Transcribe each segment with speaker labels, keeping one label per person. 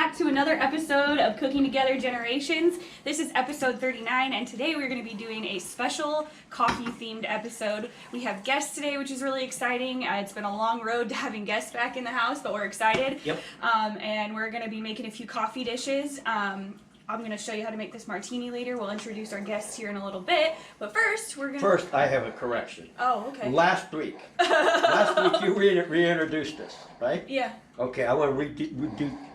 Speaker 1: back to another episode of Cooking Together Generations. This is episode 39, and today we're going to be doing a special coffee-themed episode. We have guests today, which is really exciting. It's been a long road to having guests back in the house, but we're excited.
Speaker 2: Yep.
Speaker 1: And we're going to be making a few coffee dishes. I'm going to show you how to make this martini later. We'll introduce our guests here in a little bit. But first, we're going to...
Speaker 3: First, I have a correction.
Speaker 1: Oh, okay.
Speaker 3: Last week you reintroduced us, right?
Speaker 1: Yeah.
Speaker 3: Okay, I want to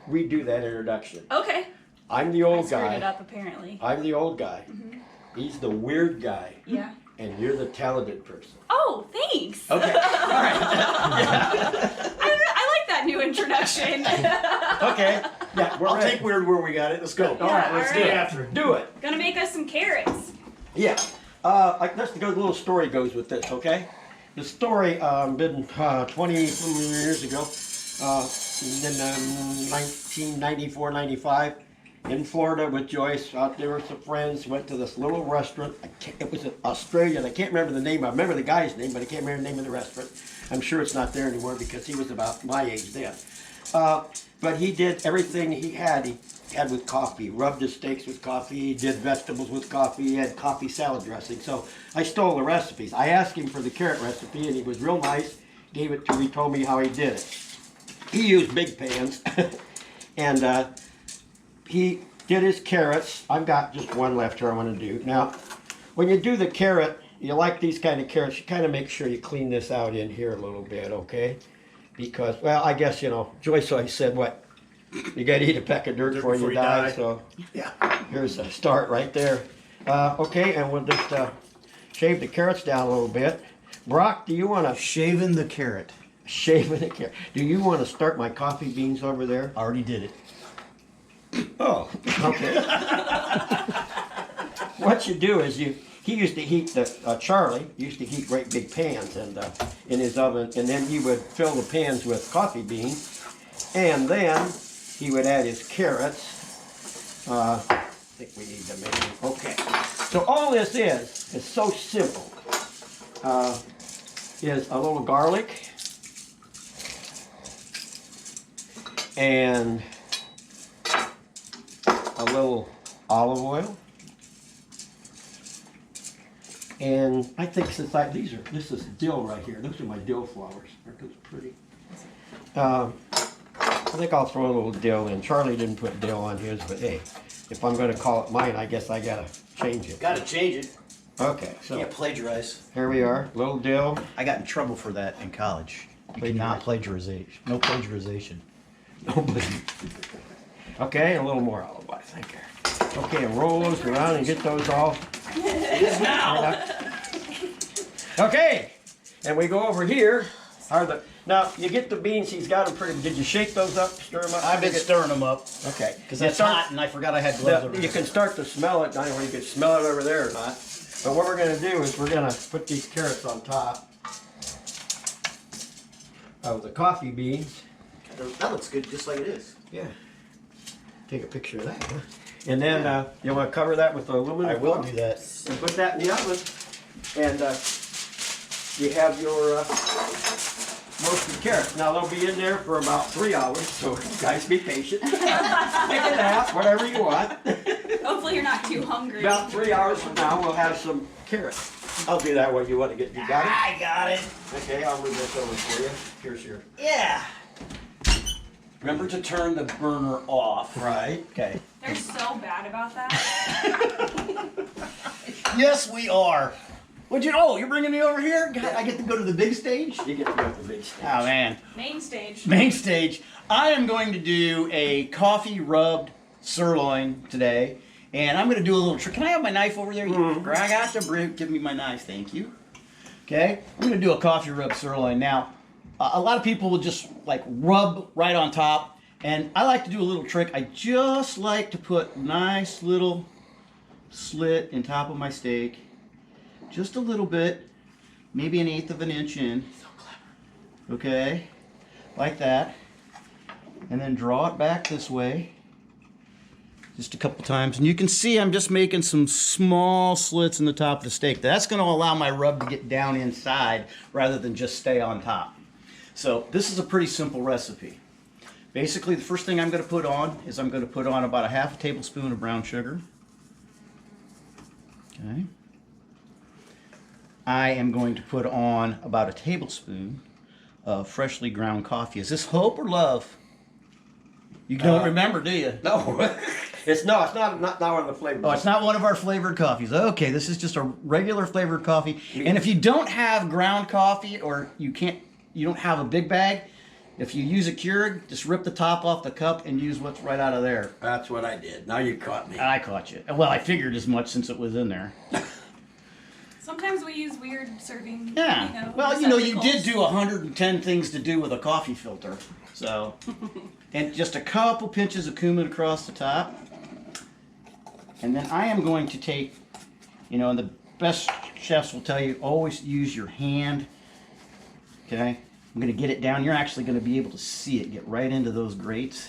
Speaker 3: redo that introduction.
Speaker 1: Okay.
Speaker 3: I'm the old
Speaker 1: I screwed
Speaker 3: guy.
Speaker 1: it up, apparently.
Speaker 3: I'm the old guy.
Speaker 1: Mm-hmm.
Speaker 3: He's the weird guy.
Speaker 1: Yeah.
Speaker 3: And you're the talented person.
Speaker 1: Oh, thanks.
Speaker 3: Okay. All right.
Speaker 1: I like that new introduction.
Speaker 3: Okay. Yeah,
Speaker 2: I'll take weird where we got it. Let's go.
Speaker 1: Yeah,
Speaker 3: all right, let's
Speaker 1: all
Speaker 3: do
Speaker 1: right.
Speaker 3: it after. Do it.
Speaker 1: Gonna make us some carrots.
Speaker 3: Yeah. Let's go. A little story goes with this. Okay. The story been 20 years ago, in 1994, 95, in Florida with Joyce. Out there with some friends. Went to this little restaurant. It was in Australian. I can't remember the name. I remember the guy's name, but I can't remember the name of the restaurant. I'm sure it's not there anymore because he was about my age then. But he did everything he had with coffee. He rubbed his steaks with coffee. He did vegetables with coffee. He had coffee salad dressing. So I stole the recipes. I asked him for the carrot recipe, and he was real nice. Gave it to me. Told me how he did it. He used big pans, and he did his carrots. I've got just one left here I want to do. Now, when you do the carrot, you like these kind of carrots, you kind of make sure you clean this out in here a little bit, okay? Because, well, I guess, you know, Joyce always said, what? You got to eat a peck of dirt before you die. So
Speaker 2: Yeah.
Speaker 3: here's a start right there. Okay, and we'll just shave the carrots down a little bit. Brock, do you want to
Speaker 2: Shaving the carrot.
Speaker 3: shave the carrot? Do you want to start my coffee beans over there?
Speaker 2: Already did it.
Speaker 3: Oh, okay. What you do is he used to heat Charley used to heat great big pans and in his oven, and then he would fill the pans with coffee beans, and then he would add his carrots. I think we need to make it. Okay. So all this is so simple. Is a little garlic and a little olive oil, and I think since this is dill right here. Those are my dill flowers. Aren't those pretty? I think I'll throw a little dill in. Charlie didn't put dill on his, but hey, if I'm going to call it mine, I guess I gotta change it.
Speaker 2: Gotta change it.
Speaker 3: Okay, so
Speaker 2: Can't plagiarize.
Speaker 3: here we are. Little dill.
Speaker 4: I got in trouble for that in college. You cannot plagiarization. No plagiarization.
Speaker 3: Nobody. Okay, a little more olive oil, I think. Okay, and roll those around and get those all.
Speaker 2: It is now.
Speaker 3: Okay, and we go over here. Now you get the beans. He's got them pretty. Did you shake those up? Stir them up.
Speaker 2: I've been stirring them up.
Speaker 3: Okay,
Speaker 2: Because that's hot and I forgot I had gloves over
Speaker 3: You
Speaker 2: there.
Speaker 3: can start to smell it. I don't know if you can smell it over there or not. But what we're going to do is we're going to put these carrots on top of the coffee beans.
Speaker 2: That looks good just like it is.
Speaker 3: Yeah. Take a picture of that. Huh? And then you want to cover that with aluminum
Speaker 2: I will
Speaker 3: foil
Speaker 2: do that.
Speaker 3: and put that in the oven. And you have your roasted carrots. Now they'll be in there for about 3 hours, so guys be patient. Take a nap, whatever you want.
Speaker 1: Hopefully you're not too hungry.
Speaker 3: About 3 hours from now, we'll have some carrots. I'll do that when you want to get. You got it?
Speaker 2: I got it.
Speaker 3: Okay, I'll move this over for you. Here's your.
Speaker 2: Yeah. Remember to turn the burner off.
Speaker 3: Right.
Speaker 2: Okay.
Speaker 1: They're so bad about that.
Speaker 2: Yes, we are. What'd you? Oh, you're bringing me over here? God, I get to go to the big stage?
Speaker 3: You get to go to the big stage.
Speaker 2: Oh, man.
Speaker 1: Main stage.
Speaker 2: Main stage. I am going to do a coffee rubbed sirloin today, and I'm going to do a little trick. Can I have my knife over there? I got the Brew. Give me my knife, thank you. Okay, I'm going to do a coffee rubbed sirloin. Now, a lot of people will just like rub right on top, and I like to do a little trick. I just like to put a nice little slit in top of my steak, just a little bit, maybe 1/8 of an inch in. So clever. Okay, like that. And then draw it back this way just a couple times, and you can see I'm just making some small slits in the top of the steak. That's going to allow my rub to get down inside rather than just stay on top. So this is a pretty simple recipe. Basically, the first thing I'm going to put on is I'm going to put on about a half a tablespoon of brown sugar. Okay. I am going to put on about a tablespoon of freshly ground coffee. Is this hope or love? You don't remember, do you?
Speaker 3: No, it's not one of the flavors.
Speaker 2: Oh, it's not one of our flavored coffees. Okay, this is just a regular flavored coffee. And if you don't have ground coffee, or you don't have a big bag, if you use a Keurig, just rip the top off the cup and use what's right out of there.
Speaker 3: That's what I did. Now you caught me.
Speaker 2: I caught you. Well, I figured as much since it was in there.
Speaker 1: Sometimes we use weird serving.
Speaker 2: Yeah. Well, you did
Speaker 1: receptacles.
Speaker 2: do 110 things to do with a coffee filter. So, and just a couple pinches of cumin across the top. And then I am going to take, and the best chefs will tell you, always use your hand. Okay? I'm going to get it down. You're actually going to be able to see it get right into those grates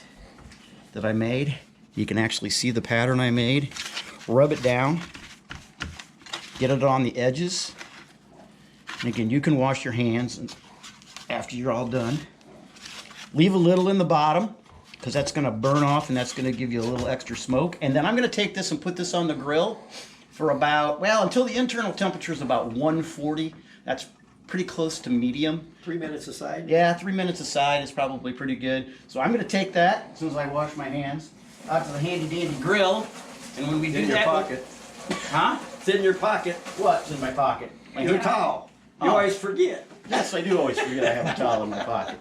Speaker 2: that I made. You can actually see the pattern I made. Rub it down. Get it on the edges. And again, you can wash your hands after you're all done. Leave a little in the bottom because that's going to burn off and that's going to give you a little extra smoke. And then I'm going to take this and put this on the grill for until the internal temperature is about 140. That's pretty close to medium.
Speaker 3: 3 minutes aside?
Speaker 2: Yeah, 3 minutes aside is probably pretty good. So I'm going to take that as soon as I wash my hands out to the handy dandy grill. And when we
Speaker 3: It's
Speaker 2: do
Speaker 3: in your
Speaker 2: that,
Speaker 3: pocket.
Speaker 2: Huh?
Speaker 3: It's in your pocket.
Speaker 2: What's in my pocket? My
Speaker 3: Your
Speaker 2: hand.
Speaker 3: towel. You
Speaker 2: Oh.
Speaker 3: always forget.
Speaker 2: Yes, I do always forget I have a towel in my pocket.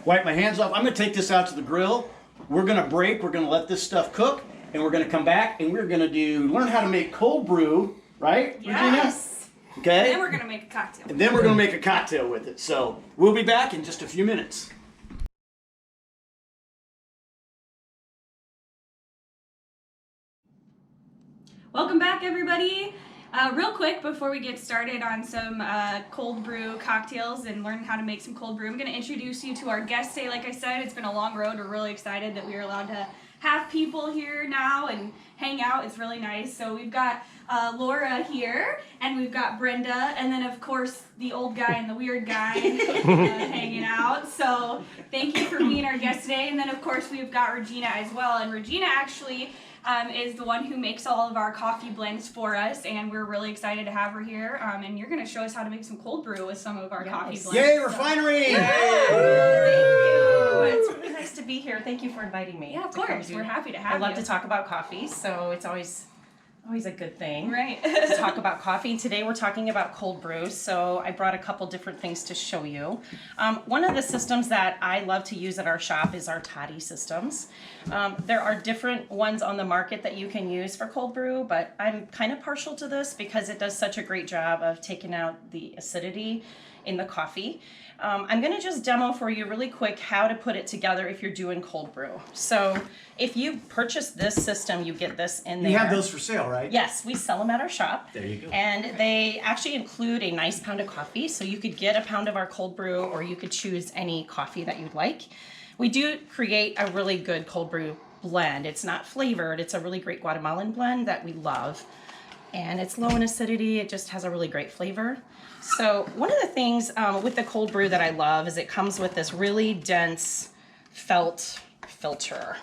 Speaker 2: Wipe my hands off. I'm going to take this out to the grill. We're going to break. We're going to let this stuff cook. And we're going to come back and we're going to learn how to make cold brew. Right, Regina?
Speaker 1: Yes.
Speaker 2: Okay.
Speaker 1: And then we're gonna make a cocktail.
Speaker 2: And then we're going to make a cocktail with it. So we'll be back in just a few minutes.
Speaker 1: Welcome back, everybody. Real quick, before we get started on some cold brew cocktails and learn how to make some cold brew, I'm going to introduce you to our guest today. Like I said, it's been a long road. We're really excited that we are allowed to have people here now and hang out. It's really nice. So we've got Laura here, and we've got Brenda, and then of course the old guy and the weird guy hanging out. So thank you for being our guest today. And then of course we've got Regina as well. And Regina actually is the one who makes all of our coffee blends for us, and we're really excited to have her here. And you're going to show us how to make some cold brew with some of our coffee blends.
Speaker 2: Yay,
Speaker 1: So-
Speaker 2: refinery!
Speaker 1: Yay!
Speaker 5: Thank you. It's really nice to be here. Thank you for inviting me.
Speaker 1: Yeah, of
Speaker 5: to come
Speaker 1: course.
Speaker 5: do-
Speaker 1: We're happy to have
Speaker 5: I love
Speaker 1: you.
Speaker 5: to talk about coffee, so it's always a good thing.
Speaker 1: Right.
Speaker 5: To talk about coffee. And today we're talking about cold brew, so I brought a couple different things to show you. One of the systems that I love to use at our shop is our Toddy Systems. There are different ones on the market that you can use for cold brew, but I'm kind of partial to this because it does such a great job of taking out the acidity in the coffee. I'm going to just demo for you really quick how to put it together if you're doing cold brew. So if you purchase this system, you get this in there.
Speaker 2: You have those for sale, right?
Speaker 5: Yes, we sell them at our shop.
Speaker 2: There you go.
Speaker 5: And they actually include a nice pound of coffee. So you could get a pound of our cold brew, or you could choose any coffee that you'd like. We do create a really good cold brew blend. It's not flavored. It's a really great Guatemalan blend that we love. And it's low in acidity. It just has a really great flavor. So one of the things with the cold brew that I love is it comes with this really dense felt filter.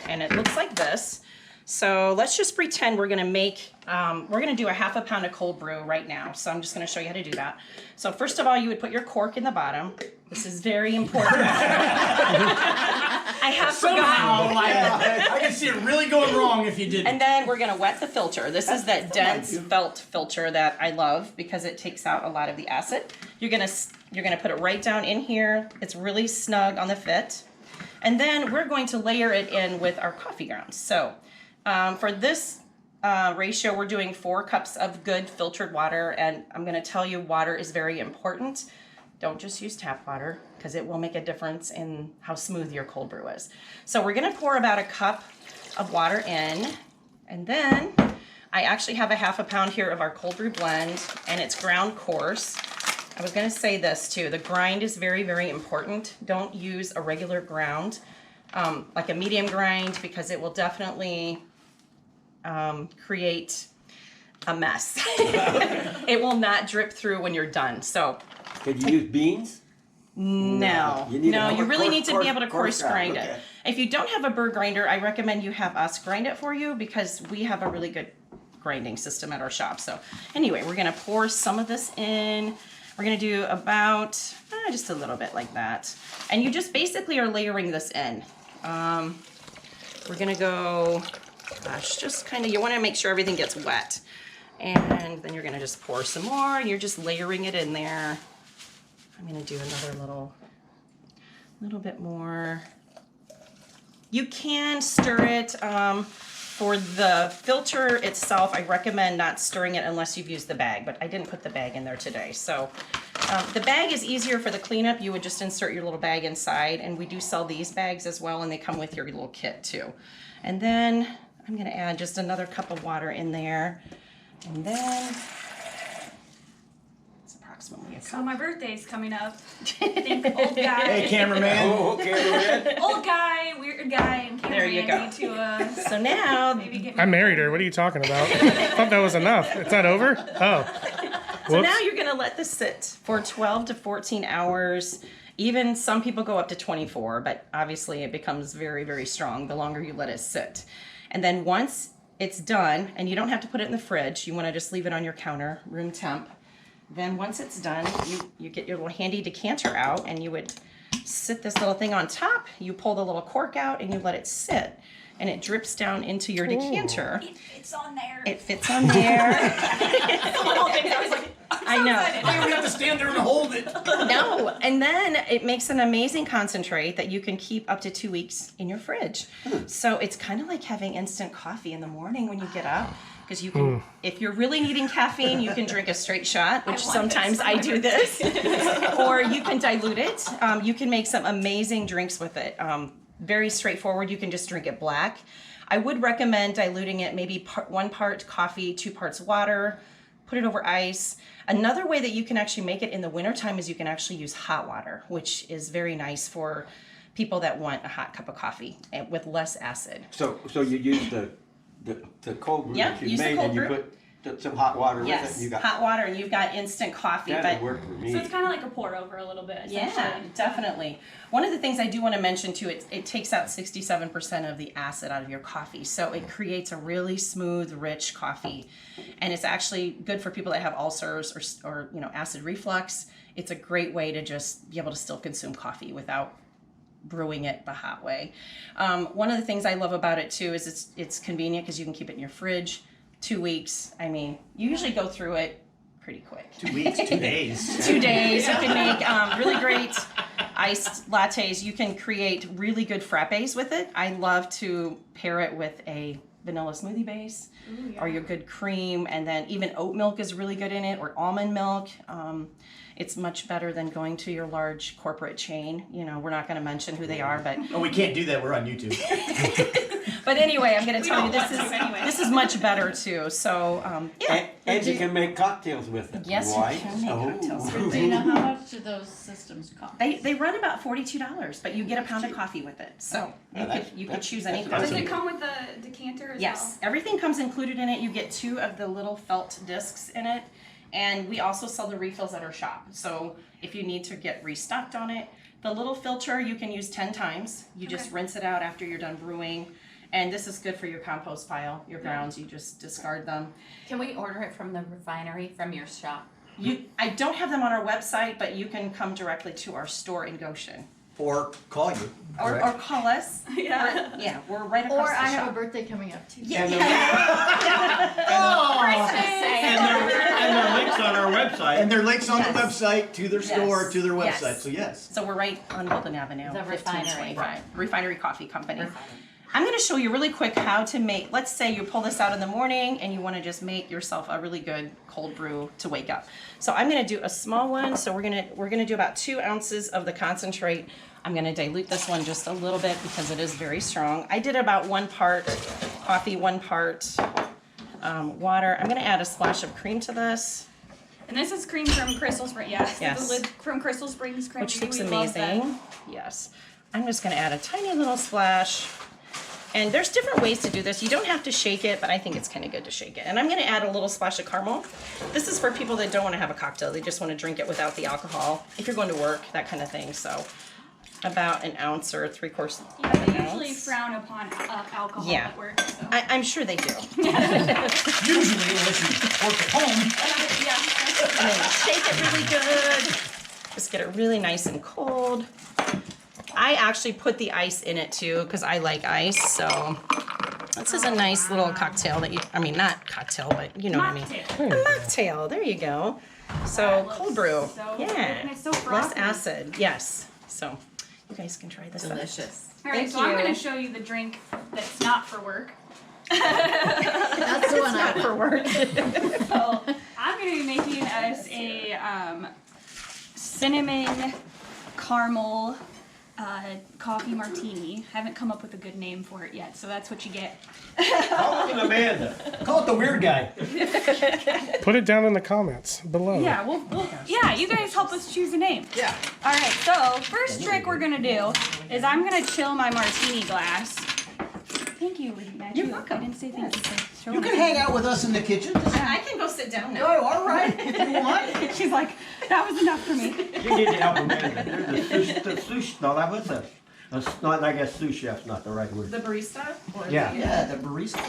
Speaker 5: And it looks like this. So let's just pretend we're gonna do a half a pound of cold brew right now. So I'm just gonna show you how to do that. So first of all, you would put your cork in the bottom. This is very important. I have forgotten.
Speaker 2: I can see it really going wrong if you didn't.
Speaker 5: And then we're gonna wet the filter. This is that dense felt filter that I love because it takes out a lot of the acid. You're gonna put it right down in here. It's really snug on the fit. And then we're going to layer it in with our coffee grounds. So for this ratio, we're doing 4 cups of good filtered water. And I'm gonna tell you, water is very important. Don't just use tap water because it will make a difference in how smooth your cold brew is. So we're gonna pour about a cup of water in, and then I actually have a half a pound here of our cold brew blend, and it's ground coarse. I was gonna say this too, the grind is very, very important. Don't use a regular ground, like a medium grind, because it will definitely create a mess. It will not drip through when you're done. So
Speaker 3: Could you use beans?
Speaker 5: No,
Speaker 3: You need to
Speaker 5: no,
Speaker 3: have
Speaker 5: you
Speaker 3: a
Speaker 5: really
Speaker 3: coarse-
Speaker 5: need to be able to coarse grind
Speaker 3: okay.
Speaker 5: it. If you don't have a burr grinder, I recommend you have us grind it for you because we have a really good grinding system at our shop. So anyway, we're gonna pour some of this in. We're gonna do about just a little bit like that. And you just basically are layering this in. We're gonna go, gosh, just kind of, you wanna make sure everything gets wet. And then you're gonna just pour some more and you're just layering it in there. I'm gonna do another little bit more. You can stir it. For the filter itself, I recommend not stirring it unless you've used the bag, but I didn't put the bag in there today. So the bag is easier for the cleanup. You would just insert your little bag inside, and we do sell these bags as well, and they come with your little kit too. And then I'm gonna add just another cup of water in there, and then it's approximately a cup.
Speaker 1: So my birthday's coming up. Think old guy.
Speaker 2: Hey, cameraman.
Speaker 3: Oh, okay, we're in.
Speaker 1: Old guy, weird guy, and
Speaker 5: There you
Speaker 1: cameraman
Speaker 5: go.
Speaker 1: need to
Speaker 5: So now,
Speaker 1: maybe get me.
Speaker 6: I married her. What are you talking about? I thought that was enough. It's not over? Oh.
Speaker 5: so
Speaker 6: Whoops.
Speaker 5: now you're gonna let this sit for 12 to 14 hours. Even some people go up to 24, but obviously it becomes very, very strong the longer you let it sit. And then once it's done, and you don't have to put it in the fridge, you wanna just leave it on your counter, room temp. Then once it's done, you get your little handy decanter out and you would sit this little thing on top, you pull the little cork out and you let it sit and it drips down into your decanter.
Speaker 1: It's on there.
Speaker 5: It fits on there.
Speaker 1: The little thing, I was like,
Speaker 5: I know.
Speaker 2: Why do we have to stand there and hold it?
Speaker 5: No, and then it makes an amazing concentrate that you can keep up to 2 weeks in your fridge. So it's kind of like having instant coffee in the morning when you get up. Because you can, if you're really needing caffeine, you can drink a straight shot, which sometimes I do this, or you can dilute it. You can make some amazing drinks with it. Very straightforward. You can just drink it black. I would recommend diluting it, maybe 1 part coffee, 2 parts water. Put it over ice. Another way that you can actually make it in the wintertime is you can actually use hot water, which is very nice for people that want a hot cup of coffee with less acid.
Speaker 3: So you use the cold brew
Speaker 5: Yeah,
Speaker 3: that you
Speaker 5: use the
Speaker 3: made
Speaker 5: cold
Speaker 3: and you
Speaker 5: brew.
Speaker 3: put some hot water with it.
Speaker 5: Yes,
Speaker 3: And you got
Speaker 5: hot water, and you've got instant coffee.
Speaker 3: that
Speaker 5: But
Speaker 3: would work for me.
Speaker 1: so it's kind of like a pour over a little bit.
Speaker 5: yeah,
Speaker 1: essentially.
Speaker 5: definitely. One of the things I do want to mention too, it takes out 67% of the acid out of your coffee. So it creates a really smooth, rich coffee. And it's actually good for people that have ulcers or acid reflux. It's a great way to just be able to still consume coffee without brewing it the hot way. One of the things I love about it too is it's convenient because you can keep it in your fridge. 2 weeks. I mean, you usually go through it pretty quick.
Speaker 2: 2 weeks, 2 days.
Speaker 5: 2 days. You can make really great iced lattes. You can create really good frappes with it. I love to pair it with a vanilla smoothie base or your good cream, and then even oat milk is really good in it, or almond milk. It's much better than going to your large corporate chain. We're not going to mention who they are, but
Speaker 2: Oh, we can't do that. We're on YouTube.
Speaker 5: but anyway, I'm going to tell you
Speaker 1: don't want to anyway.
Speaker 5: this is much better too. So yeah.
Speaker 3: And you can make cocktails with it.
Speaker 5: Yes, you
Speaker 3: right?
Speaker 5: can make cocktails with
Speaker 7: Do you know how much do those systems cost?
Speaker 5: They run about $42, but you get a pound of coffee with it. So you could choose anything.
Speaker 1: Does it come with the decanter as
Speaker 5: Yes, everything comes included in it. You get 2 of the little felt discs in it. And we also sell the refills at our shop. So if you need to get restocked on it, the little filter you can use 10 times. You just rinse it out after you're done brewing. And this is good for your compost pile, your grounds. You just discard them.
Speaker 7: Can we order it from the refinery from your shop?
Speaker 5: I don't have them on our website, but you can come directly to our store in Goshen.
Speaker 2: Or call you.
Speaker 5: Or call us.
Speaker 1: Yeah.
Speaker 5: Yeah, we're right across
Speaker 7: Or
Speaker 5: the
Speaker 7: I
Speaker 5: shop.
Speaker 7: have a birthday coming up too.
Speaker 3: And there are links on our website.
Speaker 2: And there are links on
Speaker 5: Yes.
Speaker 2: the website to their store,
Speaker 5: Yes.
Speaker 2: to their
Speaker 5: Yes.
Speaker 2: website. So yes.
Speaker 5: So we're right on Wilton Avenue,
Speaker 7: The
Speaker 5: 1525. Refinery Coffee Company. I'm going to show you really quick how to make, let's say you pull this out in the morning and you want to just make yourself a really good cold brew to wake up. So I'm going to do a small one. So we're going to do about 2 ounces of the concentrate. I'm going to dilute this one just a little bit because it is very strong. I did about 1 part coffee, 1 part water. I'm going to add a splash of cream to this.
Speaker 1: And this is cream from Crystal Springs.
Speaker 5: Yes.
Speaker 1: The lid from Crystal Springs Creamery.
Speaker 5: Which looks
Speaker 1: We love that.
Speaker 5: amazing. Yes. I'm just going to add a tiny little splash. And there's different ways to do this. You don't have to shake it, but I think it's kind of good to shake it. And I'm gonna add a little splash of caramel. This is for people that don't wanna have a cocktail. They just wanna drink it without the alcohol. If you're going to work, that kind of thing. So about an ounce or 3/4
Speaker 1: Yeah,
Speaker 5: of
Speaker 1: they
Speaker 5: an
Speaker 1: usually
Speaker 5: ounce.
Speaker 1: frown upon alcohol
Speaker 5: Yeah.
Speaker 1: at work. So.
Speaker 5: I'm sure they do.
Speaker 2: Usually, unless you work at home.
Speaker 1: Yeah.
Speaker 5: And then shake it really good. Just get it really nice and cold. I actually put the ice in it too because I like ice. So this is a nice little cocktail that I mean, not cocktail, but you know what I mean.
Speaker 1: Mocktail.
Speaker 5: A mocktail. There you go. So
Speaker 1: That looks
Speaker 5: cold brew.
Speaker 1: so good,
Speaker 5: Yeah.
Speaker 1: and it's so
Speaker 5: Less
Speaker 1: frothy.
Speaker 5: acid. Yes. So you guys can try this.
Speaker 7: Delicious.
Speaker 1: All right,
Speaker 5: Thank
Speaker 1: so I'm
Speaker 5: you.
Speaker 1: going to show you the drink that's not for work.
Speaker 7: That's the one
Speaker 5: Not
Speaker 7: I
Speaker 5: for work.
Speaker 1: So I'm going to be making us a cinnamon caramel coffee martini. Haven't come up with a good name for it yet, so that's what you get.
Speaker 3: Call him Amanda.
Speaker 2: Call it the weird guy.
Speaker 6: Put it down in the comments below.
Speaker 1: Yeah, yeah, you guys help us choose a name.
Speaker 2: Yeah.
Speaker 1: All right, so first trick we're going to do is I'm going to chill my martini glass. Thank you, Lena.
Speaker 2: You're
Speaker 1: I
Speaker 2: welcome.
Speaker 1: didn't say thank you. For
Speaker 2: You
Speaker 1: showing
Speaker 2: can
Speaker 1: us.
Speaker 2: hang out with us in the kitchen.
Speaker 5: I can go sit down now.
Speaker 2: Oh, all right, if you want.
Speaker 1: She's like, that was enough for me.
Speaker 3: You need to help Amanda. There's the sushi. No, that was a. Not, I guess sous chef's not the right word.
Speaker 5: The barista? Or
Speaker 3: Yeah.
Speaker 2: Yeah, the barista.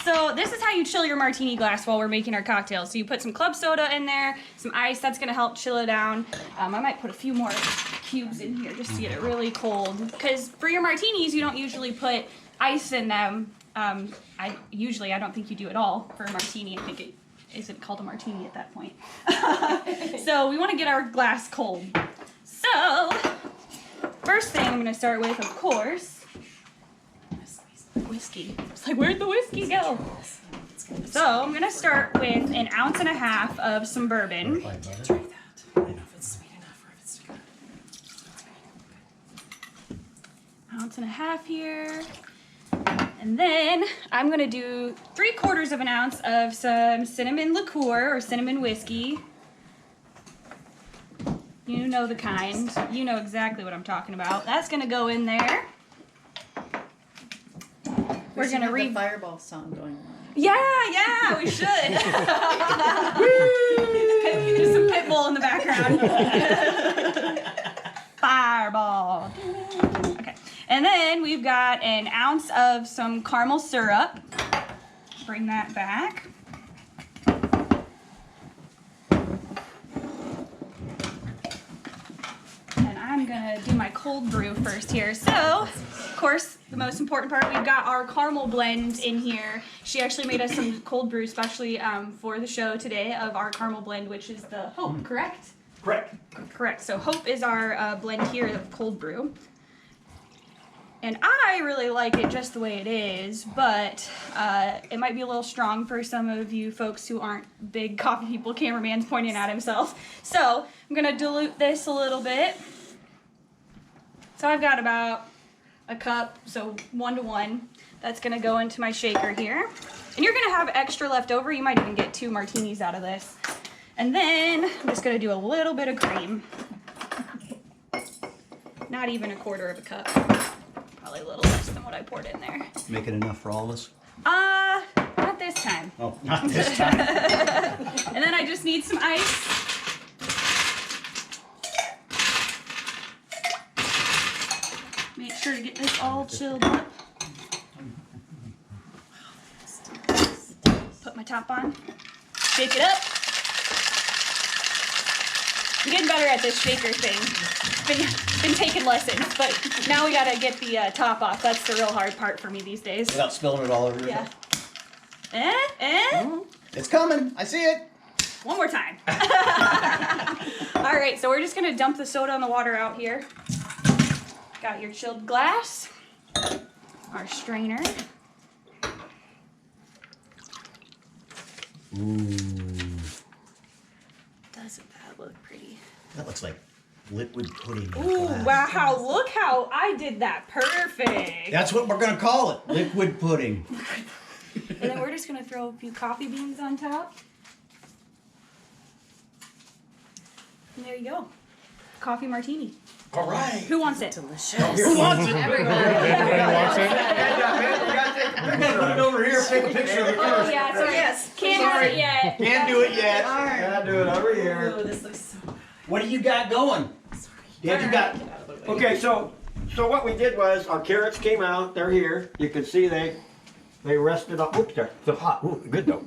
Speaker 1: So this is how you chill your martini glass while we're making our cocktails. So you put some club soda in there, some ice, that's gonna help chill it down. I might put a few more cubes in here just to get it really cold. Because for your martinis, you don't usually put ice in them. I don't think you do at all for a martini. I think it isn't called a martini at that point. So we wanna get our glass cold. So, first thing I'm gonna start with, of course, whiskey. It's like, where'd the whiskey go? So I'm gonna start with 1.5 ounces of some bourbon.
Speaker 5: Try that. I don't know if it's sweet enough or if it's too good.
Speaker 1: 1.5 ounces here. And then I'm gonna do 3/4 ounce of some cinnamon liqueur or cinnamon whiskey. You know the kind. You know exactly what I'm talking about. That's gonna go in there. We're gonna
Speaker 7: read the Fireball song going on.
Speaker 1: Yeah, we should. Just some Pitbull in the background. Fireball. Okay, and then we've got 1 ounce of some caramel syrup. Bring that back. And I'm gonna do my cold brew first here. So, of course, the most important part, we've got our caramel blend in here. She actually made us some cold brew, especially for the show today, of our caramel blend, which is the Hope, correct?
Speaker 3: Correct.
Speaker 1: Correct. So Hope is our blend here of cold brew. And I really like it just the way it is, but it might be a little strong for some of you folks who aren't big coffee people. Cameraman's pointing at himself. So I'm gonna dilute this a little bit. So I've got about a cup, so 1 to 1. That's gonna go into my shaker here. And you're gonna have extra left over. You might even get 2 martinis out of this. And then I'm just gonna do a little bit of cream. Not even 1/4 cup. Probably a little less than what I poured in there.
Speaker 2: Make it enough for all of us?
Speaker 1: Not this time.
Speaker 2: Oh, not this time.
Speaker 1: And then I just need some ice. Make sure to get this all chilled up. Put my top on. Shake it up. I'm getting better at this shaker thing. Been taking lessons, but now we gotta get the top off. That's the real hard part for me these days.
Speaker 2: Without spilling it all over yourself.
Speaker 1: Yeah.
Speaker 2: It's coming. I see it.
Speaker 1: One more time. All right, so we're just gonna dump the soda and the water out here. Got your chilled glass, our strainer. Doesn't that look pretty?
Speaker 2: That looks like liquid pudding. in a
Speaker 1: Ooh,
Speaker 2: glass.
Speaker 1: wow, look how I did that perfect.
Speaker 2: That's what we're gonna call it. Liquid pudding.
Speaker 1: And then we're just gonna throw a few coffee beans on top. And there you go. coffee martini.
Speaker 2: All right.
Speaker 1: Who wants it?
Speaker 2: Who wants it?
Speaker 6: Everybody wants it?
Speaker 2: We're gonna put it over here. Take a picture of it
Speaker 1: Oh
Speaker 2: first.
Speaker 1: yeah, sorry.
Speaker 5: Yes.
Speaker 1: Can't do it yet.
Speaker 2: Can't do it yet.
Speaker 3: Gotta do it over here.
Speaker 5: Oh, this looks so.
Speaker 2: What do you got going? Dad, you got.
Speaker 3: Okay, so what we did was our carrots came out. They're here. You can see they rested up. Oops, they're hot. Ooh, good though.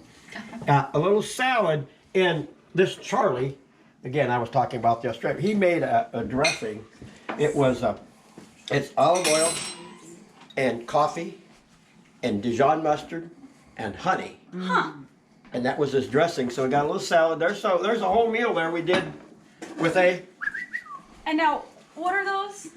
Speaker 3: A little salad, and this Charley, again, I was talking about the Australian. He made a dressing. It was it's olive oil and coffee and Dijon mustard and honey.
Speaker 1: Huh.
Speaker 3: And that was his dressing. So we got a little salad there. So there's a whole meal there we did with a.
Speaker 1: And now, what are those?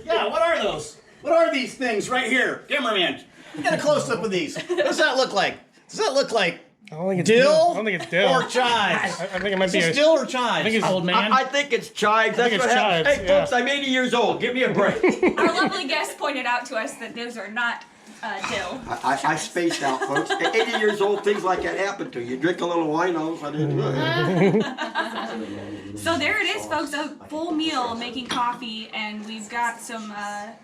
Speaker 2: Yeah, what are those? What are these things right here? Cameraman, get a close up of these. What does that look like? Does that look like
Speaker 6: I don't think it's
Speaker 2: dill?
Speaker 6: I don't think it's dill.
Speaker 2: Or chives?
Speaker 6: I think it might
Speaker 2: Is
Speaker 6: be
Speaker 2: this
Speaker 6: a.
Speaker 2: dill or chives?
Speaker 6: I think it's
Speaker 2: old man.
Speaker 3: I think it's chives. That's
Speaker 6: think
Speaker 3: what
Speaker 6: it's
Speaker 3: happens.
Speaker 6: chives,
Speaker 3: Hey,
Speaker 6: yeah.
Speaker 3: folks, I'm 80 years old. Give me a break.
Speaker 1: Our lovely guest pointed out to us that those are not dill.
Speaker 3: I spaced out, folks. At 80 years old, things like that happen to you. Drink a little wine, all of a sudden.
Speaker 1: So there it is, folks, a full meal making coffee, and we've got some a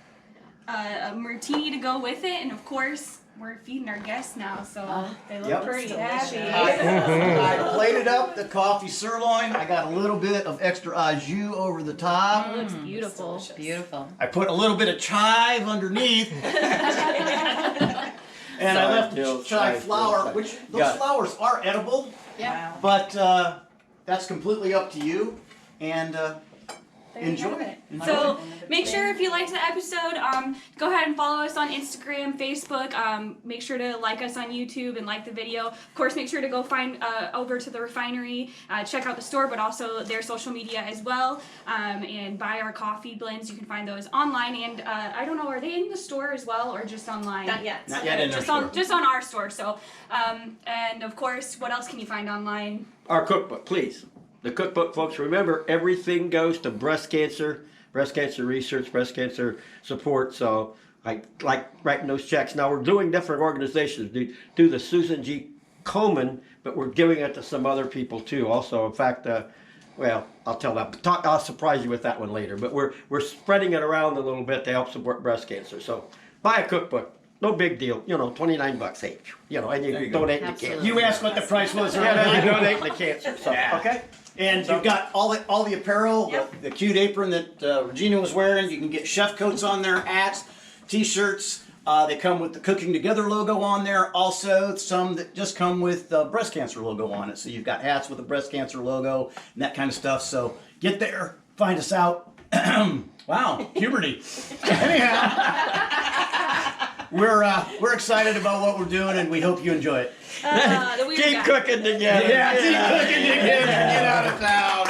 Speaker 1: martini to go with it, and of course, we're feeding our guests now, so they look
Speaker 2: Yep.
Speaker 1: pretty happy.
Speaker 2: I plated up the coffee sirloin. I got a little bit of extra au jus over the top.
Speaker 1: It looks beautiful.
Speaker 7: Beautiful.
Speaker 2: I put a little bit of chive underneath. And I left the
Speaker 3: Chive
Speaker 2: chive flour,
Speaker 3: chive.
Speaker 2: which those
Speaker 3: Got it.
Speaker 2: flowers are edible,
Speaker 7: Yeah.
Speaker 2: but that's completely up to you. And enjoy it.
Speaker 1: So make sure if you liked the episode, go ahead and follow us on Instagram, Facebook. Make sure to like us on YouTube and like the video. Of course, make sure to go find over to the refinery, check out the store, but also their social media as well, and buy our coffee blends. You can find those online, and I don't know, are they in the store as well or just online?
Speaker 5: Not yet.
Speaker 2: Not yet in their
Speaker 1: Just on our store. So, and of course, what else can you find online?
Speaker 3: Our cookbook, please. The cookbook, folks. Remember, everything goes to breast cancer research, breast cancer support. So I like writing those checks. Now we're doing different organizations. Do the Susan G. Komen, but we're giving it to some other people too. Also, in fact, well, I'll tell that. I'll surprise you with that one later. But we're spreading it around a little bit to help support breast cancer. So buy a cookbook. No big deal. You know, $29 each. You know, and you donate to cancer.
Speaker 7: Absolutely.
Speaker 2: You asked what the price was.
Speaker 3: Yeah, you donate to cancer. So,
Speaker 2: Yeah.
Speaker 3: okay.
Speaker 2: And you've got all the apparel,
Speaker 1: Yep.
Speaker 2: the cute apron that Regina was wearing. You can get chef coats on there, hats, t-shirts. They come with the Cooking Together logo on there. Also, some that just come with the breast cancer logo on it. So you've got hats with the breast cancer logo and that kind of stuff. So get there, find us out. Wow, puberty. Anyhow, we're excited about what we're doing, and we hope you enjoy it.
Speaker 1: The weird
Speaker 3: Keep
Speaker 1: guy.
Speaker 3: cooking together.
Speaker 2: Yeah, keep cooking together. Get out of town.